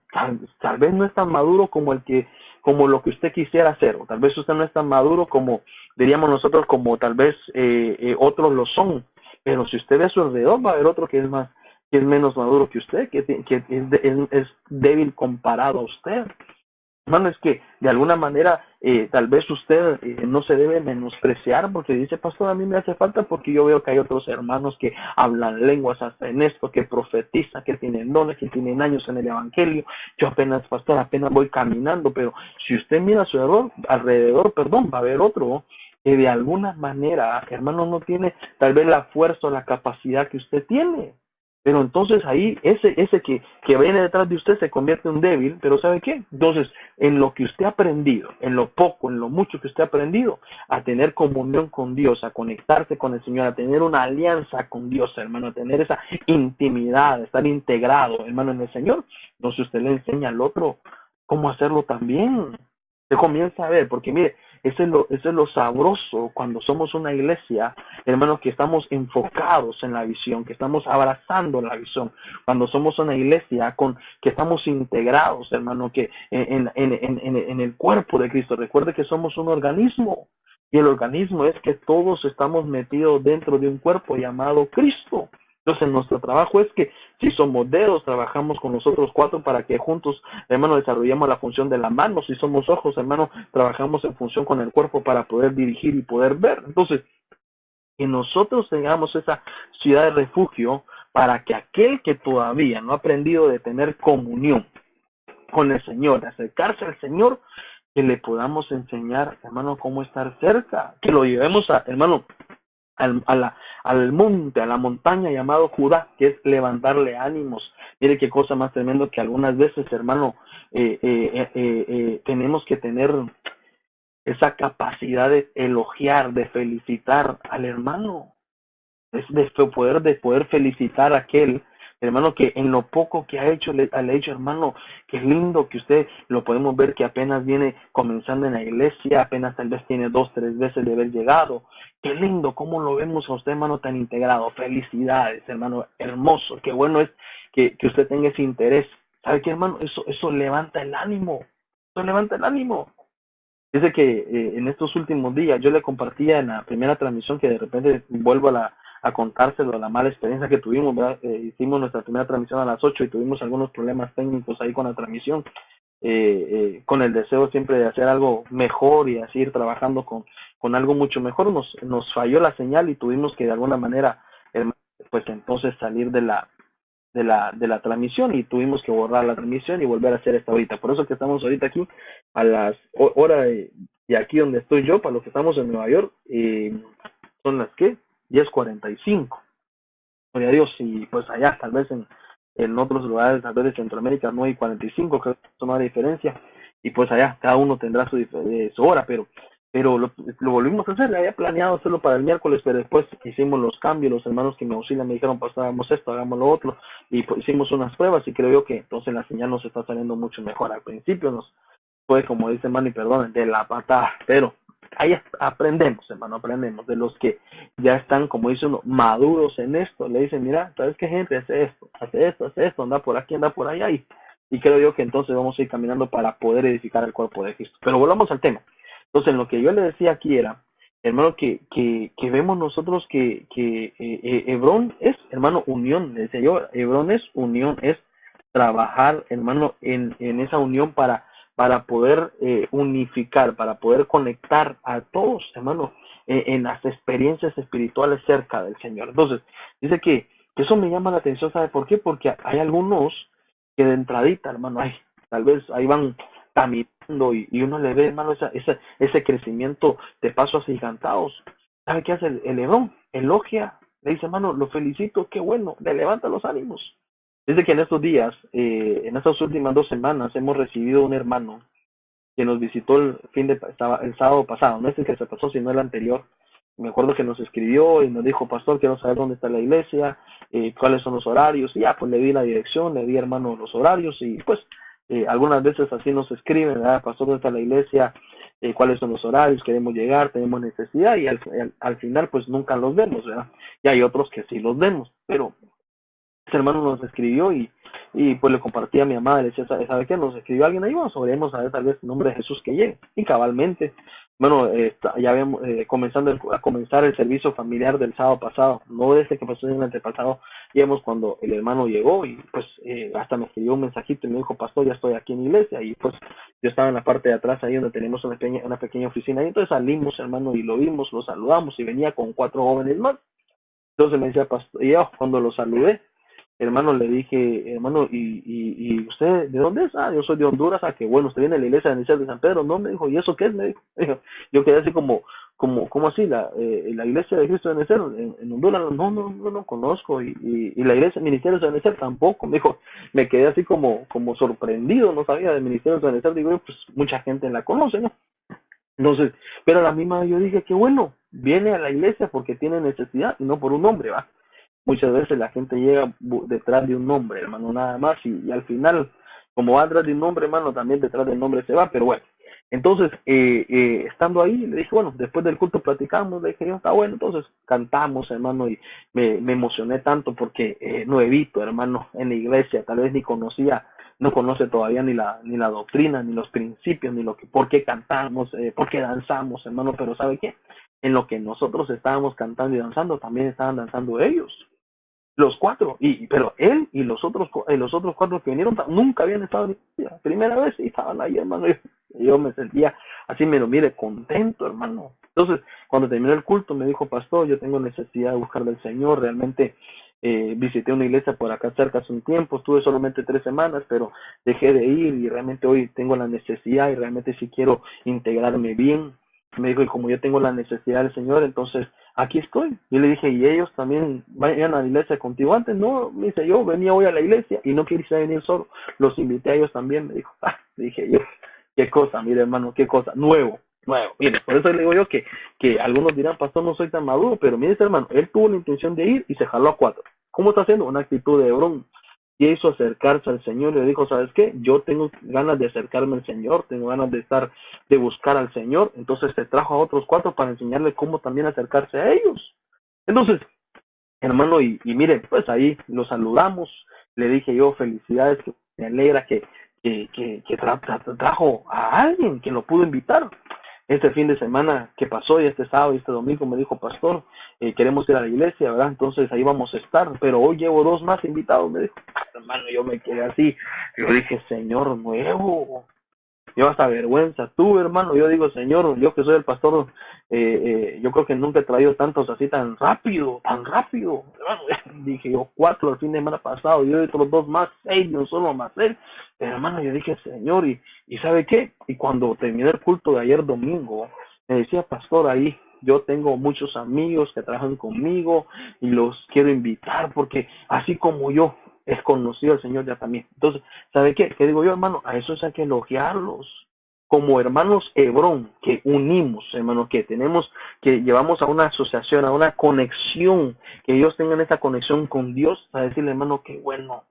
Tal vez no es tan maduro como lo que usted quisiera ser. O tal vez usted no es tan maduro como diríamos nosotros, como tal vez otros lo son. Pero si usted ve a su alrededor, va a haber otro que es menos maduro que usted, que es débil comparado a usted. Hermano, es que de alguna manera tal vez usted no se debe menospreciar porque dice, pastor, a mí me hace falta porque yo veo que hay otros hermanos que hablan lenguas hasta en esto, que profetizan, que tienen dones, que tienen años en el evangelio. Yo apenas, pastor, apenas voy caminando, pero si usted mira a su alrededor, va a haber otro que de alguna manera, hermano, no tiene tal vez la fuerza o la capacidad que usted tiene. Pero entonces ahí ese que viene detrás de usted se convierte en un débil, pero ¿sabe qué? Entonces, en lo que usted ha aprendido, en lo poco, en lo mucho que usted ha aprendido, a tener comunión con Dios, a conectarse con el Señor, a tener una alianza con Dios, hermano, a tener esa intimidad, a estar integrado, hermano, en el Señor, entonces usted le enseña al otro cómo hacerlo también. Se comienza a ver, porque mire, eso es lo sabroso cuando somos una iglesia, hermanos, que estamos enfocados en la visión, que estamos abrazando la visión, cuando somos una iglesia que estamos integrados, hermano, que en el cuerpo de Cristo. Recuerde que somos un organismo, y el organismo es que todos estamos metidos dentro de un cuerpo llamado Cristo. Entonces, nuestro trabajo es que si somos dedos, trabajamos con los otros cuatro para que juntos, hermano, desarrollemos la función de la mano. Si somos ojos, hermano, trabajamos en función con el cuerpo para poder dirigir y poder ver. Entonces, que nosotros tengamos esa ciudad de refugio para que aquel que todavía no ha aprendido de tener comunión con el Señor, de acercarse al Señor, que le podamos enseñar, hermano, cómo estar cerca, que lo llevemos hermano, al monte, a la montaña llamado Judá, que es levantarle ánimos. Mire qué cosa más tremendo que algunas veces, hermano, tenemos que tener esa capacidad de elogiar, de felicitar al hermano, es de poder felicitar a aquel, hermano, que en lo poco que ha hecho, le ha hecho, hermano, qué lindo que usted lo podemos ver que apenas viene comenzando en la iglesia, apenas tal vez tiene 2, 3 veces de haber llegado. Qué lindo, cómo lo vemos a usted, hermano, tan integrado. Felicidades, hermano, hermoso. Qué bueno es que usted tenga ese interés. ¿Sabe qué, hermano? Eso levanta el ánimo. Eso levanta el ánimo. Dice que en estos últimos días yo le compartía en la primera transmisión que de repente vuelvo a contárselo, la mala experiencia que tuvimos, ¿verdad? Hicimos nuestra primera transmisión a las 8 y tuvimos algunos problemas técnicos ahí con la transmisión, con el deseo siempre de hacer algo mejor y así ir trabajando con algo mucho mejor. Nos falló la señal y tuvimos que de alguna manera, pues entonces salir de la transmisión y tuvimos que borrar la transmisión y volver a hacer esta ahorita. Por eso que estamos ahorita aquí a las horas de aquí donde estoy yo, para los que estamos en Nueva York, son las que 10:45. Gloria a Dios, y pues allá tal vez en otros lugares, tal vez de Centroamérica, 9:45, creo que eso no hay diferencia, y pues allá cada uno tendrá su hora, pero lo volvimos a hacer. Había planeado hacerlo para el miércoles, pero después hicimos los cambios. Los hermanos que me auxilian me dijeron, pues hagamos esto, hagamos lo otro, y pues hicimos unas pruebas y creo yo que entonces la señal nos está saliendo mucho mejor. Al principio nos fue, como dice hermano, y perdón, de la patada, pero ahí aprendemos, hermano, aprendemos de los que ya están, como dice uno, maduros en esto. Le dicen, mira, ¿sabes qué, gente? Hace esto, anda por aquí, anda por allá, y creo yo que entonces vamos a ir caminando para poder edificar el cuerpo de Cristo. Pero volvamos al tema. Entonces, lo que yo le decía aquí era, hermano, que vemos nosotros que Hebrón es, hermano, unión. Le decía yo, Hebrón es unión, es trabajar, hermano, en esa unión para poder unificar, para poder conectar a todos, hermano, en las experiencias espirituales cerca del Señor. Entonces, dice que eso me llama la atención. ¿Sabe por qué? Porque hay algunos que de entradita, hermano, tal vez ahí van caminando y uno le ve, hermano, ese crecimiento de pasos agigantados. ¿Sabe qué hace el Hebrón? Elogia, le dice, hermano, lo felicito, qué bueno, le levanta los ánimos. Dice que en estos días, en estas últimas 2 semanas, hemos recibido un hermano que nos visitó el sábado pasado, no es el que se pasó, sino el anterior. Me acuerdo que nos escribió y nos dijo, pastor, quiero saber dónde está la iglesia, cuáles son los horarios. Y ya, pues le di la dirección, le di, hermano, los horarios, y pues algunas veces así nos escriben, ¿verdad? Pastor, ¿dónde está la iglesia? ¿Cuáles son los horarios? Queremos llegar, tenemos necesidad, y al final pues nunca los vemos, ¿verdad? Y hay otros que sí los vemos, pero ese hermano nos escribió y pues le compartí a mi mamá, le decía, ¿sabe qué? Nos escribió alguien ahí, vamos, oremos a ver tal vez el nombre de Jesús que llegue. Y cabalmente, bueno, ya habíamos a comenzar el servicio familiar del sábado pasado, no desde que pasó el antepasado, íbamos cuando el hermano llegó y pues hasta me escribió un mensajito y me dijo, pastor, ya estoy aquí en la iglesia, y pues yo estaba en la parte de atrás ahí donde tenemos una pequeña oficina, y entonces salimos, hermano, y lo vimos, lo saludamos, y venía con 4 jóvenes más. Entonces me decía, pastor, y yo cuando lo saludé, hermano, le dije, hermano, ¿y usted de dónde es? Yo soy de Honduras. Qué bueno, usted viene a la iglesia de Nicel de San Pedro. No, me dijo, ¿y eso qué es? Me dijo. Yo quedé así ¿cómo así? La iglesia de Cristo de Nicel en Honduras, no conozco, y la iglesia, el ministerio de Nicel tampoco. Me dijo, me quedé así como sorprendido, no sabía del ministerio de Nicel. Digo, pues mucha gente la conoce, ¿no? Entonces, pero a la misma yo dije, qué bueno, viene a la iglesia porque tiene necesidad y no por un hombre, ¿va? Muchas veces la gente llega detrás de un nombre, hermano, nada más, y al final, como va detrás de un nombre, hermano, también detrás del nombre se va. Pero bueno, entonces, estando ahí, le dije, bueno, después del culto platicamos, le dije, está bueno, entonces cantamos, hermano, y me emocioné tanto porque nuevito, hermano, en la iglesia, tal vez no conoce todavía ni la doctrina, ni los principios, ni por qué cantamos, por qué danzamos, hermano, pero ¿sabe qué? En lo que nosotros estábamos cantando y danzando, también estaban danzando ellos. Los 4, pero él y los otros 4 que vinieron nunca habían estado en la iglesia. Primera vez y estaban ahí, hermano. Yo me sentía así, me lo mire, contento, hermano. Entonces, cuando terminó el culto, me dijo, pastor, yo tengo necesidad de buscar del Señor. Realmente visité una iglesia por acá cerca hace un tiempo, estuve solamente 3 semanas, pero dejé de ir y realmente hoy tengo la necesidad y realmente sí quiero integrarme bien. Me dijo, y como yo tengo la necesidad del Señor, entonces aquí estoy. Yo le dije, ¿y ellos también vayan a la iglesia contigo antes? No, me dice, yo venía hoy a la iglesia y no quise venir solo. Los invité a ellos también. Me dijo, dije yo, qué cosa, mire, hermano, qué cosa, nuevo. Mire, por eso le digo yo que algunos dirán, pastor, no soy tan maduro, pero mire, hermano, él tuvo la intención de ir y se jaló a 4. ¿Cómo está haciendo? Una actitud de Hebrón. Y hizo acercarse al Señor y le dijo, ¿sabes qué? Yo tengo ganas de acercarme al Señor, tengo ganas de buscar al Señor. Entonces te trajo a otros 4 para enseñarle cómo también acercarse a ellos. Entonces, hermano, y mire, pues ahí lo saludamos, le dije yo, felicidades, que me alegra que trajo a alguien, que lo pudo invitar. Este fin de semana que pasó y este sábado y este domingo me dijo, pastor, queremos ir a la iglesia, ¿verdad? Entonces ahí vamos a estar, pero hoy llevo 2 más invitados, me dijo. Hermano, yo me quedé así, yo dije, Señor nuevo, yo hasta vergüenza tuve, hermano. Yo digo, Señor, yo que soy el pastor, yo creo que nunca he traído tantos así tan rápido, hermano. Dije yo, 4 el fin de semana pasado, yo otros 2 más, 6, no solo más 6. Hermano, yo dije, Señor, y ¿sabe qué? Y cuando terminé el culto de ayer domingo, me decía, pastor, ahí yo tengo muchos amigos que trabajan conmigo y los quiero invitar porque así como yo es conocido el Señor ya también. Entonces, ¿sabe qué? ¿Qué digo yo, hermano? A esos hay que elogiarlos. Como hermanos Hebrón, que unimos, hermanos, que tenemos, que llevamos a una asociación, a una conexión, que ellos tengan esa conexión con Dios, a decirle, hermano, qué bueno,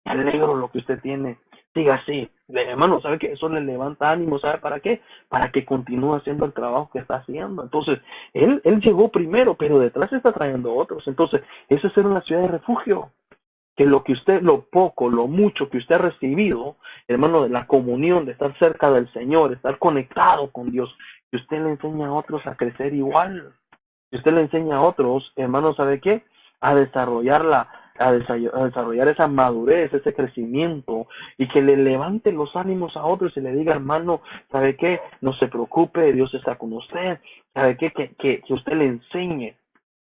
me alegro lo que usted tiene, siga así. Hermano, ¿sabe qué? Eso le levanta ánimo, ¿sabe para qué? Para que continúe haciendo el trabajo que está haciendo. Entonces, él llegó primero, pero detrás está trayendo otros. Entonces, eso es ser una ciudad de refugio, que lo que usted, lo poco, lo mucho que usted ha recibido, hermano, de la comunión, de estar cerca del Señor, estar conectado con Dios, que usted le enseña a otros a crecer igual. Que usted le enseña a otros, hermano, ¿sabe qué? A desarrollar a desarrollar esa madurez, ese crecimiento, y que le levante los ánimos a otros y le diga, hermano, ¿sabe qué? No se preocupe, Dios está con usted. ¿Sabe qué? Que usted le enseñe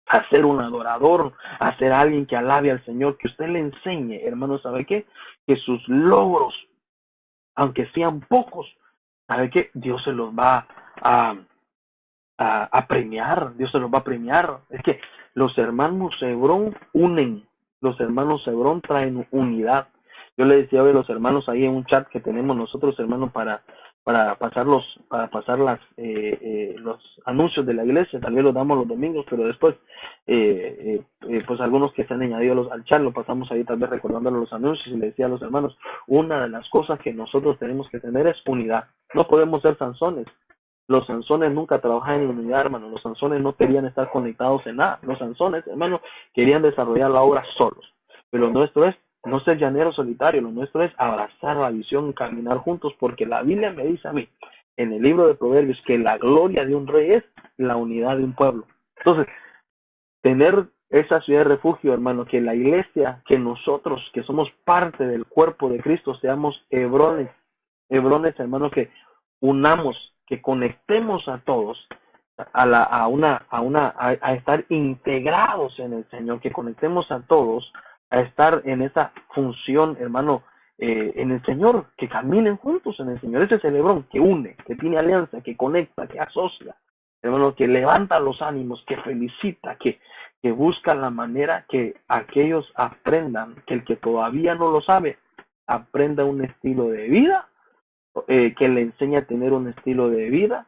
a ser un adorador, a ser alguien que alabe al Señor, que usted le enseñe, hermano, ¿sabe qué? Que sus logros, aunque sean pocos, ¿sabe qué? Dios se los va a, a premiar, Dios se los va a premiar. Es que los hermanos Hebrón unen, los hermanos Hebrón traen unidad. Yo le decía hoy a los hermanos ahí en un chat que tenemos nosotros, hermanos, para pasar los anuncios de la iglesia. Tal vez los damos los domingos, pero después pues algunos que se han añadido al chat lo pasamos ahí tal vez recordándole los anuncios, y le decía a los hermanos, una de las cosas que nosotros tenemos que tener es unidad. No podemos ser Sansones. Los Sansones nunca trabajaban en unidad, hermano. Los Sansones no querían estar conectados en nada. Los Sansones, hermano, querían desarrollar la obra solos. Pero lo nuestro es no ser llanero solitario. Lo nuestro es abrazar la visión, caminar juntos, porque la Biblia me dice a mí, en el libro de Proverbios, que la gloria de un rey es la unidad de un pueblo. Entonces, tener esa ciudad de refugio, hermano, que la iglesia, que nosotros, que somos parte del cuerpo de Cristo, seamos hebrones, hermano, que unamos, que conectemos a todos a estar integrados en el Señor, que conectemos a todos a estar en esa función, hermano, en el Señor, que caminen juntos en el Señor. Ese es el Hebrón que une, que tiene alianza, que conecta, que asocia, hermano, que levanta los ánimos, que felicita, que busca la manera que aquellos aprendan, que el que todavía no lo sabe, aprenda un estilo de vida, que le enseña a tener un estilo de vida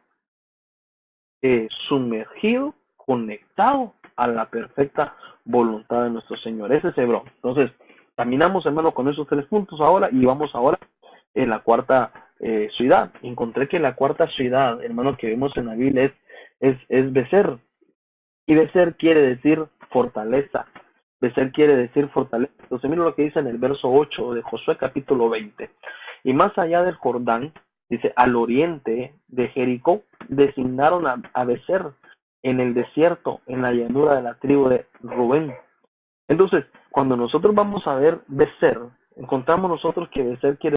sumergido, conectado a la perfecta voluntad de nuestro Señor. Ese es Hebrón. Entonces, caminamos, hermano, con esos 3 puntos ahora, y vamos ahora en la cuarta ciudad. Encontré que la cuarta ciudad, hermano, que vemos en la Biblia es Becer. Y Becer quiere decir fortaleza. Becer quiere decir fortaleza. Entonces, mira lo que dice en el verso 8 de Josué capítulo 20. Y más allá del Jordán, dice, al oriente de Jericó, designaron a Becer en el desierto, en la llanura de la tribu de Rubén. Entonces, cuando nosotros vamos a ver Becer, encontramos nosotros que Becer quiere